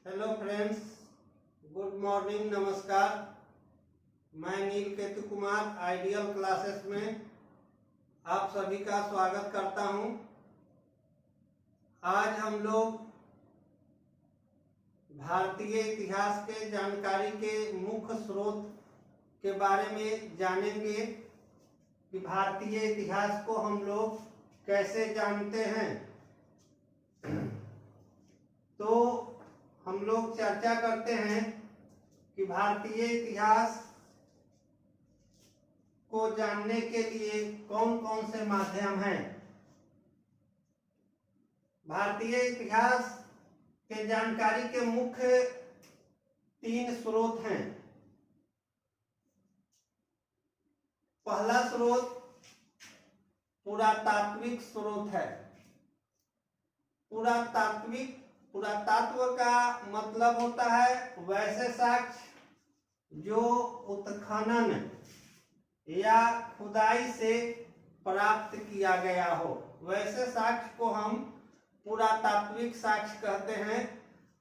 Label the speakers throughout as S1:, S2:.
S1: Hello friends, good morning, नमस्कार। मैं नील Ketu Kumar ideal classes में आप सभी का स्वागत करता हूं। आज हम लोग भारतीय इतिहास के जानकारी के मुख्य स्रोत के बारे में जानेंगे कि भारतीय इतिहास को हम लोग कैसे जानते हैं। तो हम लोग चर्चा करते हैं कि भारतीय इतिहास को जानने के लिए कौन कौन से माध्यम हैं। भारतीय इतिहास के जानकारी के मुख्य 3 स्रोत हैं। पहला स्रोत पुरातात्विक स्रोत है। पुरातत्व का मतलब होता है वैसे साक्ष्य जो उत्खनन या खुदाई से प्राप्त किया गया हो। वैसे साक्ष्य को हम पुरातात्विक साक्ष्य कहते हैं।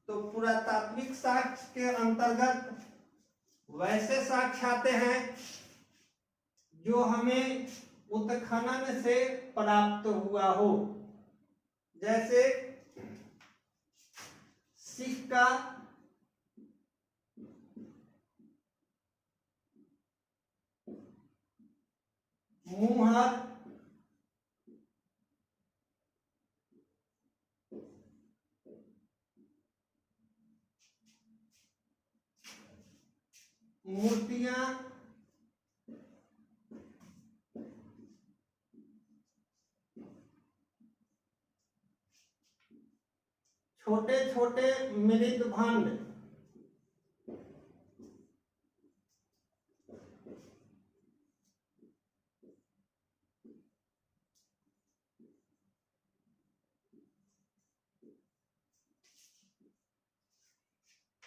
S1: तो पुरातात्विक साक्ष्य के अंतर्गत वैसे साक्ष्य आते हैं जो हमें उत्खनन से प्राप्त हुआ हो, जैसे सिक्का, मुहर, मूर्तियां, छोटे छोटे मृदभंड,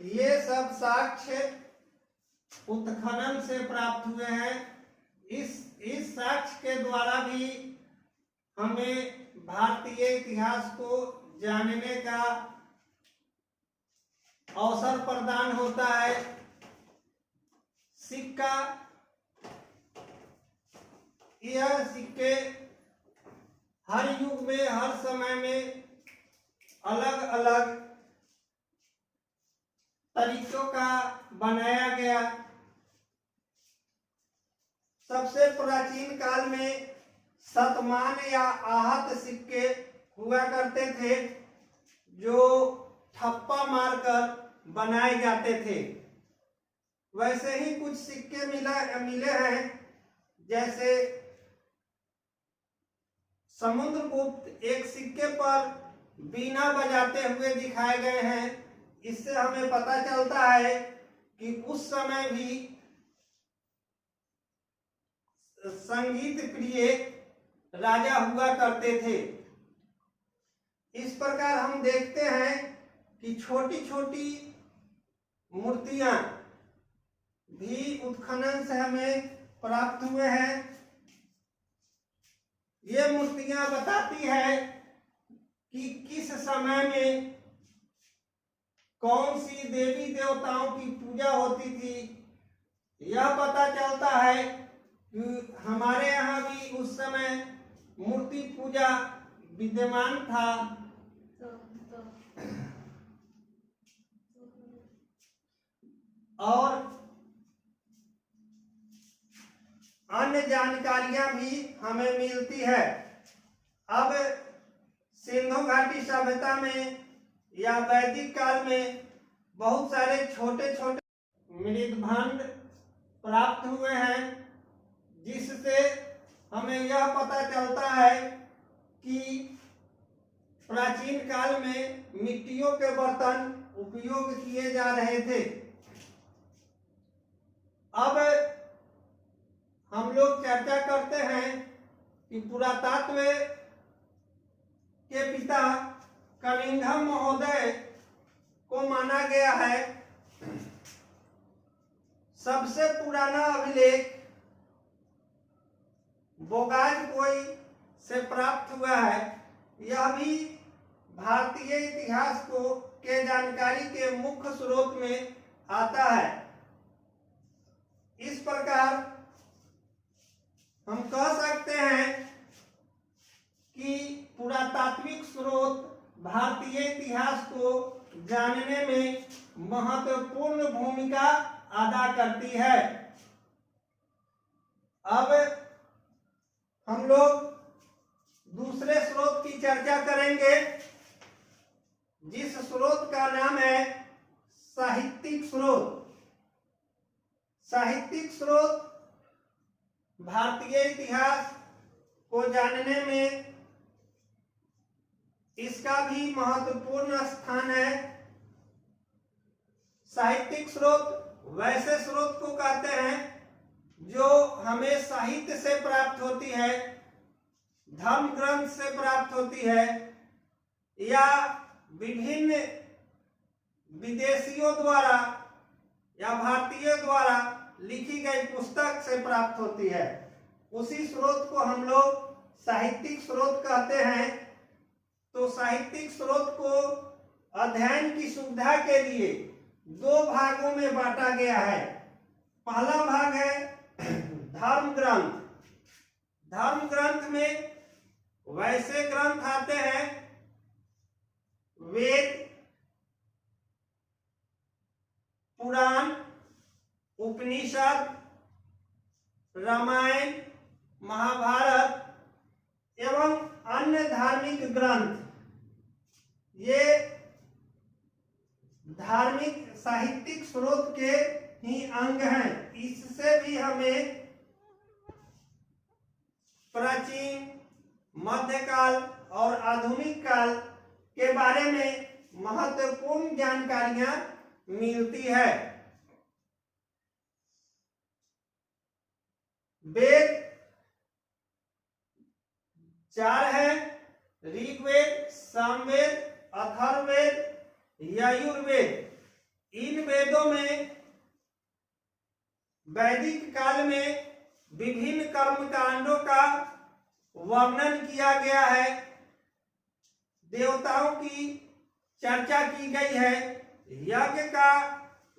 S1: ये सब साक्ष्य उत्खनन से प्राप्त हुए हैं। इस साक्ष्य के द्वारा भी हमें भारतीय इतिहास को जानने का अवसर प्रदान होता है। सिक्का, यह सिक्के हर युग में हर समय में अलग अलग तरीकों का बनाया गया। सबसे प्राचीन काल में शतमान या आहत सिक्के हुआ करते थे जो ठप्पा मारकर बनाए जाते थे। वैसे ही कुछ सिक्के मिले हैं, जैसे समुद्रगुप्त एक सिक्के पर बीना बजाते हुए दिखाए गए हैं। इससे हमें पता चलता है कि उस समय भी संगीत प्रिय राजा हुआ करते थे। इस प्रकार हम देखते हैं कि छोटी छोटी मूर्तियां भी उत्खनन से हमें प्राप्त हुए हैं। ये मूर्तियां बताती है कि किस समय में कौन सी देवी देवताओं की पूजा होती थी। यह पता चलता है कि हमारे यहाँ भी उस समय मूर्ति पूजा विद्यमान था। और अन्य जानकारियां भी हमें मिलती है। अब सिंधु घाटी सभ्यता में या वैदिक काल में बहुत सारे छोटे छोटे मृदभंड प्राप्त हुए हैं, जिससे हमें यह पता चलता है कि प्राचीन काल में मिट्टियों के बर्तन उपयोग किए जा रहे थे। अब हम लोग चर्चा करते हैं कि पुरातत्व के पिता कनिंघम महोदय को माना गया है सबसे पुराना अभिलेख बोगाजकोई से प्राप्त हुआ है। यह भी भारतीय इतिहास को के जानकारी के मुख्य स्रोत में आता है। इस प्रकार हम कह सकते हैं कि पुरातात्विक स्रोत भारतीय इतिहास को जानने में महत्वपूर्ण भूमिका अदा करती है। अब हम लोग दूसरे स्रोत की चर्चा करेंगे, जिस स्रोत का नाम है साहित्यिक स्रोत। साहित्यिक स्रोत भारतीय इतिहास को जानने में इसका भी महत्वपूर्ण स्थान है। साहित्यिक स्रोत वैसे स्रोत को कहते हैं जो हमें साहित्य से प्राप्त होती है, धर्म ग्रंथ से प्राप्त होती है, या विभिन्न विदेशियों द्वारा या भारतीयों द्वारा लिखी गई पुस्तक से प्राप्त होती है। उसी स्रोत को हम लोग साहित्यिक स्रोत कहते हैं। तो साहित्यिक स्रोत को अध्ययन की सुविधा के लिए दो भागों में बांटा गया है। पहला भाग है धर्म ग्रंथ। धर्म ग्रंथ में वैसे ग्रंथ आते हैं वेद, पुराण, उपनिषद, रामायण, महाभारत एवं अन्य धार्मिक ग्रंथ। ये धार्मिक साहित्यिक स्रोत के ही अंग हैं। इससे भी हमें प्राचीन, मध्यकाल और आधुनिक काल के बारे में महत्वपूर्ण जानकारियां मिलती है। वेद 4 है: ऋग्वेद, सामवेद, अथर्ववेद, यजुर्वेद। इन वेदों में वैदिक काल में विभिन्न कर्मकांडों का वर्णन किया गया है, देवताओं की चर्चा की गई है, यज्ञ का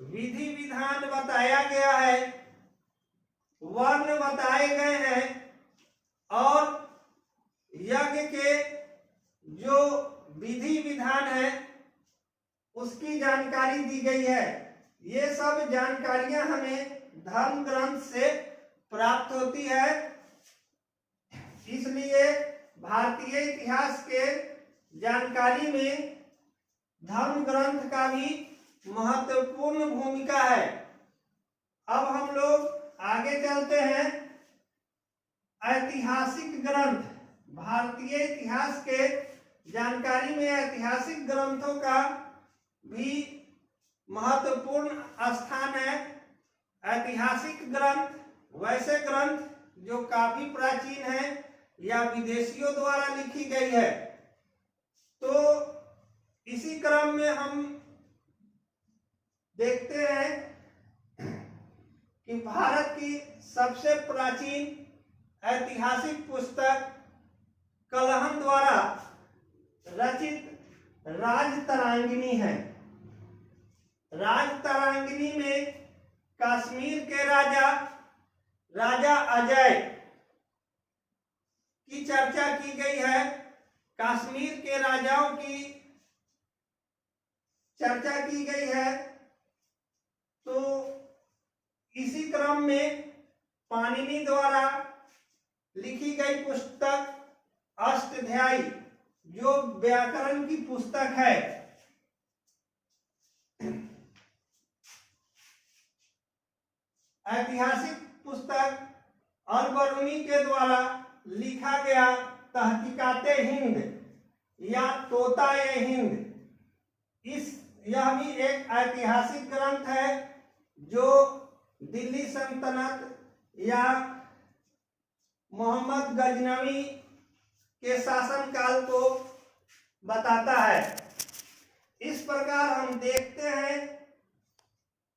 S1: विधि विधान बताया गया है, वर्ण बताए गए हैं और यज्ञ के जो विधि विधान है उसकी जानकारी दी गई है। ये सब जानकारियां हमें धर्म ग्रंथ से प्राप्त होती है। इसलिए भारतीय इतिहास के जानकारी में धर्म ग्रंथ का भी महत्वपूर्ण भूमिका है। अब हम लोग आगे चलते हैं। ऐतिहासिक ग्रंथ। भारतीय इतिहास के जानकारी में ऐतिहासिक ग्रंथों का भी महत्वपूर्ण स्थान है। ऐतिहासिक ग्रंथ वैसे ग्रंथ जो काफी प्राचीन है या विदेशियों द्वारा लिखी गई है। तो इसी क्रम में हम देखते हैं कि भारत की सबसे प्राचीन ऐतिहासिक पुस्तक कलहन द्वारा रचित राजतरंगिणी है। राजतरंगिणी में कश्मीर के राजा अजय की चर्चा की गई है। कश्मीर के राजाओं की चर्चा की गई है। तो इसी क्रम में पाणिनि द्वारा लिखी गई पुस्तक अष्टाध्यायी जो व्याकरण की पुस्तक है, ऐतिहासिक पुस्तक अल-बरूनी के द्वारा लिखा गया तहकीकाते हिंद या तोता-ए-हिंद, यह भी एक ऐतिहासिक ग्रंथ है जो दिल्ली सल्तनत या मोहम्मद गजनवी के शासनकाल को बताता है। इस प्रकार हम देखते हैं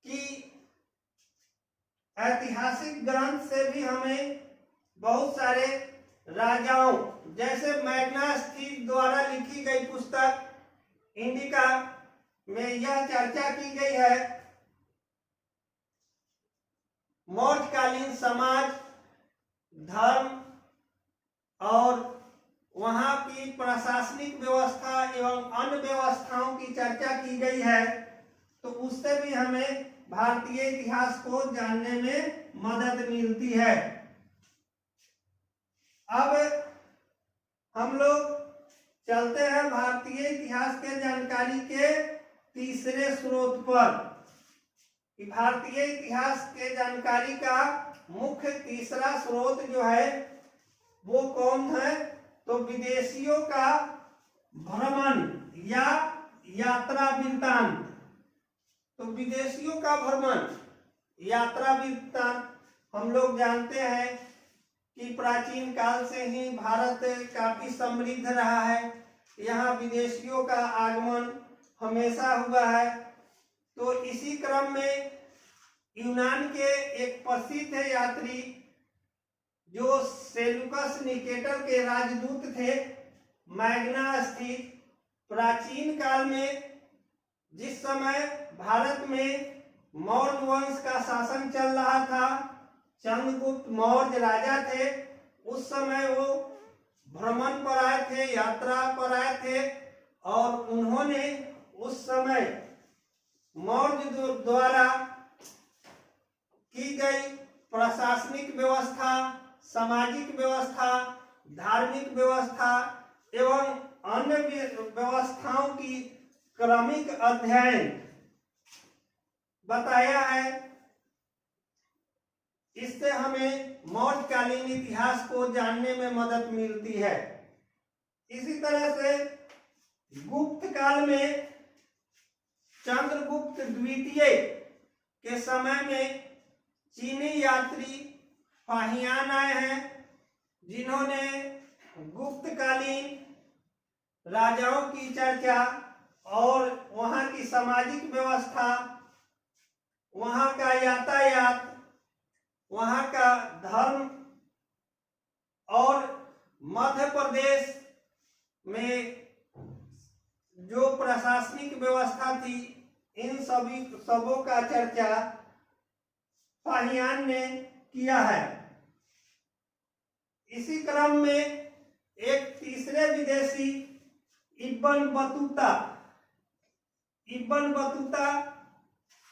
S1: कि ऐतिहासिक ग्रंथ से भी हमें बहुत सारे राजाओं, जैसे मैग्ना स्थित द्वारा लिखी गई पुस्तक इंडिका में यह चर्चा की गई है मौर्यकालीन समाज, धर्म और वहां की प्रशासनिक व्यवस्था एवं अन्य व्यवस्थाओं की चर्चा की गई है। तो उससे भी हमें भारतीय इतिहास को जानने में मदद मिलती है। अब हम लोग चलते हैं भारतीय इतिहास के जानकारी के तीसरे स्रोत पर। कि भारतीय इतिहास के जानकारी का मुख्य तीसरा स्रोत जो है वो कौन है? तो विदेशियों का भ्रमण या यात्रा वृत्तांत। तो विदेशियों का भ्रमण, यात्रा वृत्तांत, हम लोग जानते हैं कि प्राचीन काल से ही भारत काफी समृद्ध रहा है। यहाँ विदेशियों का आगमन हमेशा हुआ है। तो इसी क्रम में यूनान के एक प्रसिद्ध यात्री जो सेलुकस निकेटर के राजदूत थे, मैग्ना स्थित, प्राचीन काल में जिस समय भारत में मौर्य वंश का शासन चल रहा था, चंद्रगुप्त मौर्य राजा थे, उस समय वो भ्रमण पर आए थे, यात्रा पर आए थे और उन्होंने उस समय मौर्य द्वारा की गई प्रशासनिक व्यवस्था, सामाजिक व्यवस्था, धार्मिक व्यवस्था एवं अन्य व्यवस्थाओं की क्रमिक अध्ययन बताया है। इससे हमें मौर्यकालीन इतिहास को जानने में मदद मिलती है। इसी तरह से गुप्त काल में चंद्रगुप्त द्वितीय के समय में चीनी यात्री फाहियान आए हैं, जिन्होंने गुप्तकालीन राजाओं की चर्चा और वहां की सामाजिक व्यवस्था, वहां का यातायात, वहां का धर्म और मध्य प्रदेश में जो प्रशासनिक व्यवस्था थी, इन सबों का चर्चा फाहियान ने किया है। इसी क्रम में एक तीसरे विदेशी इब्न बतूता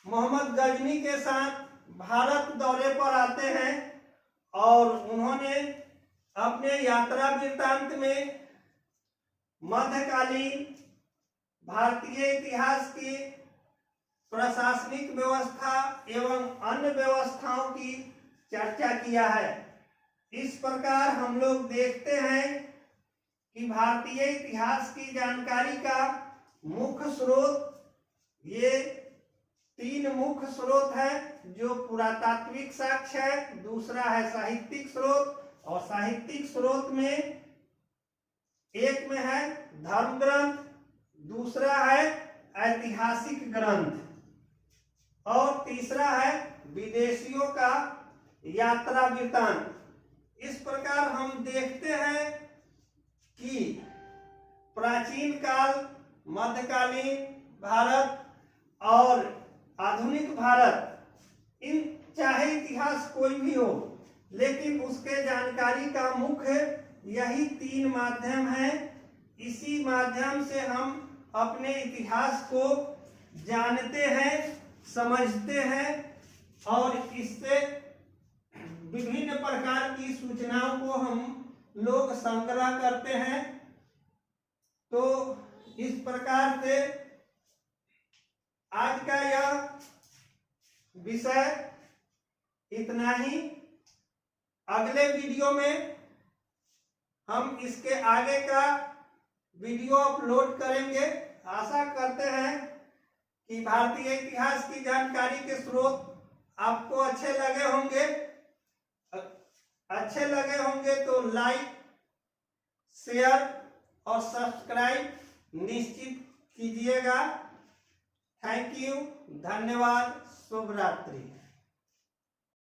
S1: मोहम्मद गजनी के साथ भारत दौरे पर आते हैं और उन्होंने अपने यात्रा वृत्तांत में मध्यकालीन भारतीय इतिहास की प्रशासनिक व्यवस्था एवं अन्य व्यवस्थाओं की चर्चा किया है। इस प्रकार हम लोग देखते हैं कि भारतीय इतिहास की जानकारी का मुख्य स्रोत, ये तीन मुख्य स्रोत है, जो पुरातात्विक साक्ष्य है, दूसरा है साहित्यिक स्रोत, और साहित्यिक स्रोत में एक में है धर्म ग्रंथ, दूसरा है ऐतिहासिक ग्रंथ और तीसरा है विदेशियों का यात्रा वृत्तांत। इस प्रकार हम देखते हैं कि प्राचीन काल, मध्यकालीन भारत और आधुनिक भारत, इन चाहे इतिहास कोई भी हो, लेकिन उसके जानकारी का मुख्य यही तीन माध्यम है। इसी माध्यम से हम अपने इतिहास को जानते हैं, समझते हैं और इससे विभिन्न प्रकार की सूचनाओं को हम लोग संग्रह करते हैं। तो इस प्रकार से आज का यह विषय इतना ही। अगले वीडियो में हम इसके आगे का वीडियो अपलोड करेंगे। आशा करते हैं कि भारतीय इतिहास की जानकारी के स्रोत आपको अच्छे लगे होंगे तो लाइक, शेयर और सब्सक्राइब निश्चित कीजिएगा। थैंक यू, धन्यवाद, शुभ रात्रि।